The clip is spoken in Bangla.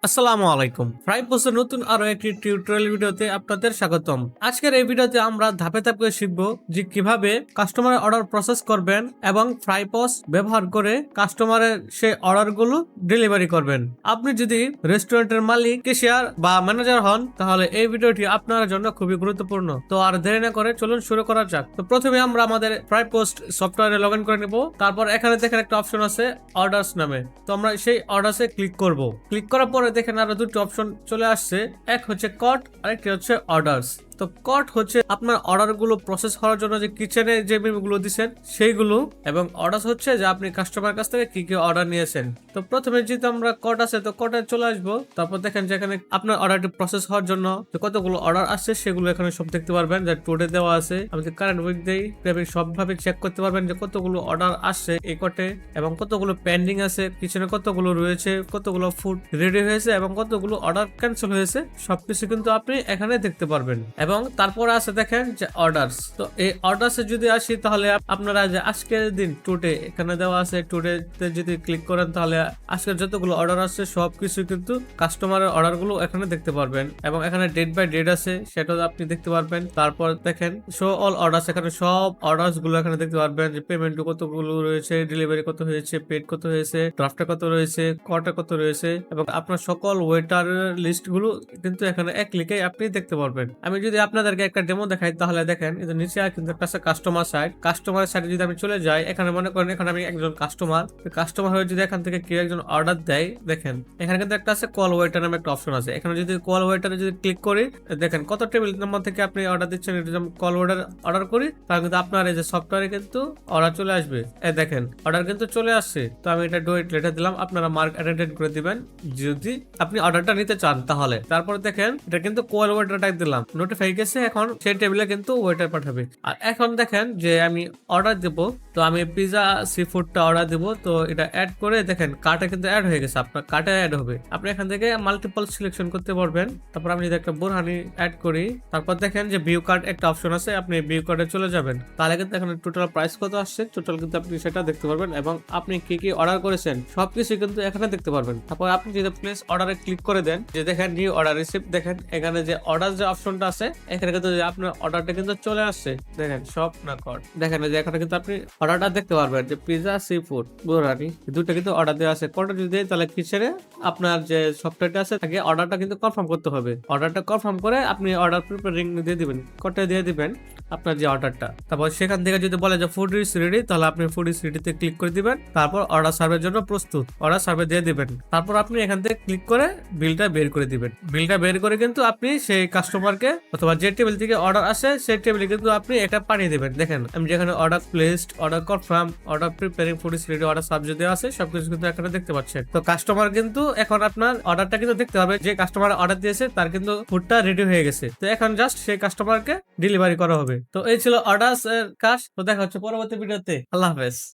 আসসালামু আলাইকুম। ফ্রাই পোস্টের নতুন আরো একটি টিউটোরিয়াল ভিডিওতে আপনাদের স্বাগতম। আজকের এই ভিডিওতে আমরা ধাপে ধাপে শিখব যে কিভাবে কাস্টমারের অর্ডার প্রসেস করবেন এবং ফ্রাই পোস্ট ব্যবহার করে কাস্টমারের সেই অর্ডারগুলো ডেলিভারি করবেন। আপনি যদি রেস্টুরেন্টের মালিক, ক্যাশিয়ার বা ম্যানেজার হন তাহলে এই ভিডিওটি আপনার জন্য খুবই গুরুত্বপূর্ণ। তো আর দেরি না করে চলুন শুরু করা যাক। তো প্রথমে আমরা আমাদের ফ্রাই পোস্ট সফটওয়্যারে লগ ইন করে নেব। তারপর এখানে দেখেন একটা অপশন আছে অর্ডারস নামে। তো আমরা সেই অর্ডারসে ক্লিক করব। ক্লিক করার পরে দেখেন আরো দুটো অপশন চলে আসছে, এক হচ্ছে কট, আরেকটি হচ্ছে অর্ডারস। তো কট হচ্ছে আপনার অর্ডার গুলো প্রসেস করার জন্য যে কিচেনে যে মেনুগুলো দিচ্ছেন সেইগুলো, এবং অর্ডার হচ্ছে যে আপনি কাস্টমার কাছ থেকে কি কি অর্ডার নিয়েছেন। তো প্রথমে যেহেতু আমরা কট আছে তো কটে চলে আসবো। তারপর দেখেন যে এখানে আপনার অর্ডারটি প্রসেস হওয়ার জন্য কতগুলো অর্ডার আসছে সেগুলো এখানে সব দেখতে পারবেন। যে টুডে দেওয়া আছে, আমি কারেন্ট উইক দেই, আপনি সবভাবে চেক করতে পারবেন যে কতগুলো অর্ডার আসছে এই কটে এবং কতগুলো পেন্ডিং আছে, কিচেনে কতগুলো রয়েছে, কতগুলো ফুড রেডি হয়েছে এবং কতগুলো অর্ডার ক্যান্সেল হয়েছে, সবকিছু কিন্তু আপনি এখানে দেখতে পারবেন। এবং তারপর আছে দেখেন যে অর্ডারস। তো এই অর্ডারসে যদি আসি তাহলে আপনারা যে আজকের দিন টুডে এখানে দেওয়া আছে, টুডে তে যদি ক্লিক করেন তাহলে আজকের যতগুলো অর্ডার আছে সবকিছু কিন্তু কাস্টমারের অর্ডার গুলো এখানে দেখতে পারবেন। এবং এখানে ডেট বাই ডেট আছে, সেটাও আপনি দেখতে পারবেন। তারপর দেখেন শো অল অর্ডারস, এখানে সব অর্ডারস গুলো এখানে দেখতে পারবেন যে পেমেন্ট কতগুলো রয়েছে, ডেলিভারি কত হয়েছে, পেড কত হয়েছে, ড্রাফটে কত রয়েছে, কটা কত রয়েছে, এবং আপনার সকল ওয়েটার লিস্ট গুলো কিন্তু এখানে এক ক্লিকে আপনি দেখতে পারবেন। আমি যদি আপনাদেরকে একটা ডেমো দেখাই তাহলে দেখেন এই যে নিচে কিন্তু একটা কাস্টমার সাইট, কাস্টমার সাইটে যদি আমি চলে যাই, এখানে মনে করেন এখানে আমি একজন কাস্টমার হয়ে যদি এখান থেকে কেউ একজন অর্ডার দেয়, দেখেন এখানে কিন্তু একটা আছে কল ওয়েটার নামে একটা অপশন আছে। এখানে যদি কল ওয়েটারে যদি ক্লিক করি, দেখেন কত টেবিল নাম্বার থেকে আপনি অর্ডার দিচ্ছেন, এটা যদি কল ওয়েটার অর্ডার করি তাহলে কিন্তু আপনার এই যে সফটওয়্যারে কিন্তু অর্ডার চলে আসবে। এই দেখেন অর্ডার কিন্তু চলে আসছে। তো আমি এটা ডু ইট লেটার দিলাম, আপনারা মার্ক অ্যাটেন্ডেড করে দিবেন যদি আপনি অর্ডারটা নিতে চান তাহলে। তারপর দেখেন এটা কিন্তু কল ওয়েটার টাইপ দিলাম, নোটিফাই গেছে, এখন সেই টেবিলে কিন্তু ওয়েটার পাঠাবে। আর এখন দেখেন যে আমি অর্ডার দেব, তো আমি পিজা সি ফুডটা অর্ডার দেব। তো এটা অ্যাড করে দেখেন কার্টে কিন্তু অ্যাড হয়ে গেছে, আপনার কার্টে অ্যাড হবে। আপনি এখান থেকে মাল্টিপল সিলেকশন করতে পারবেন। তারপর আমি যদি একটা বোরহানি অ্যাড করি, তারপর দেখেন যে ভিউ কার্ড একটা অপশন আছে, আপনি ভিউ কার্ডে চলে যাবেন, তাহলে কিন্তু এখানে টোটাল প্রাইস কত আসছে টোটাল কিন্তু আপনি সেটা দেখতে পারবেন, এবং আপনি কি কি অর্ডার করেছেন সবকিছু কিন্তু এখানে দেখতে পারবেন। তারপর আপনি যদি প্লেস অর্ডারে ক্লিক করে দেন, যে দেখেন নিউ অর্ডার রিসিভ, দেখেন এখানে যে অর্ডার যে অপশনটা আছে এখানে কিন্তু আপনার অর্ডারটা কিন্তু চলে আসছে। দেখেন সব না কর, দেখেন যে এখানে কিন্তু আপনি অর্ডারটা দেখতে পারবেন যে পিজা সি ফুড বোরানি দুটো কিন্তু অর্ডার দেওয়া আছে। কোনটা যদি দেয় তাহলে কিচেনে আপনার যে সফটওয়্যারটা আছে তাকে অর্ডারটা কিন্তু কনফার্ম করতে হবে। অর্ডারটা কনফার্ম করে আপনি অর্ডার প্রিপেয়ারিং দিয়ে দিবেন, কোনটা দিয়ে দিবেন আপনার যে অর্ডারটা। তারপর সেখান থেকে যদি বলে যে ফুড ইজ রেডি, তাহলে আপনি ফুড ইজ রেডিতে ক্লিক করে দিবেন। তারপর অর্ডার সার্ভের জন্য প্রস্তুত, অর্ডার সার্ভে দিয়ে দিবেন। তারপর আপনি এখান থেকে ক্লিক করে বিলটা বের করে দিবেন। বিলটা বের করে কিন্তু আপনি সেই কাস্টমারকে অথবা যে টেবিল থেকে অর্ডার আসে সেই টেবিলে কিন্তু আপনি এটা পাঠিয়ে দিবেন। দেখেন আমি যেখানে order placed, order confirm, order preparing, food is ready, order subject দেওয়া আছে, সবকিছু কিন্তু এখানে দেখতে পাচ্ছেন। তো কাস্টমার কিন্তু এখন আপনার অর্ডারটা কিন্তু দেখতে হবে, যে কাস্টমার অর্ডার দিয়েছে তার কিন্তু ফুডটা রেডি হয়ে গেছে। তো এখন জাস্ট সেই কাস্টমারকে ডেলিভারি করা হবে। তো এই ছিল অর্ডার এর কাজ। তো দেখা হচ্ছে পরবর্তী ভিডিওতে। আল্লাহ হাফেজ।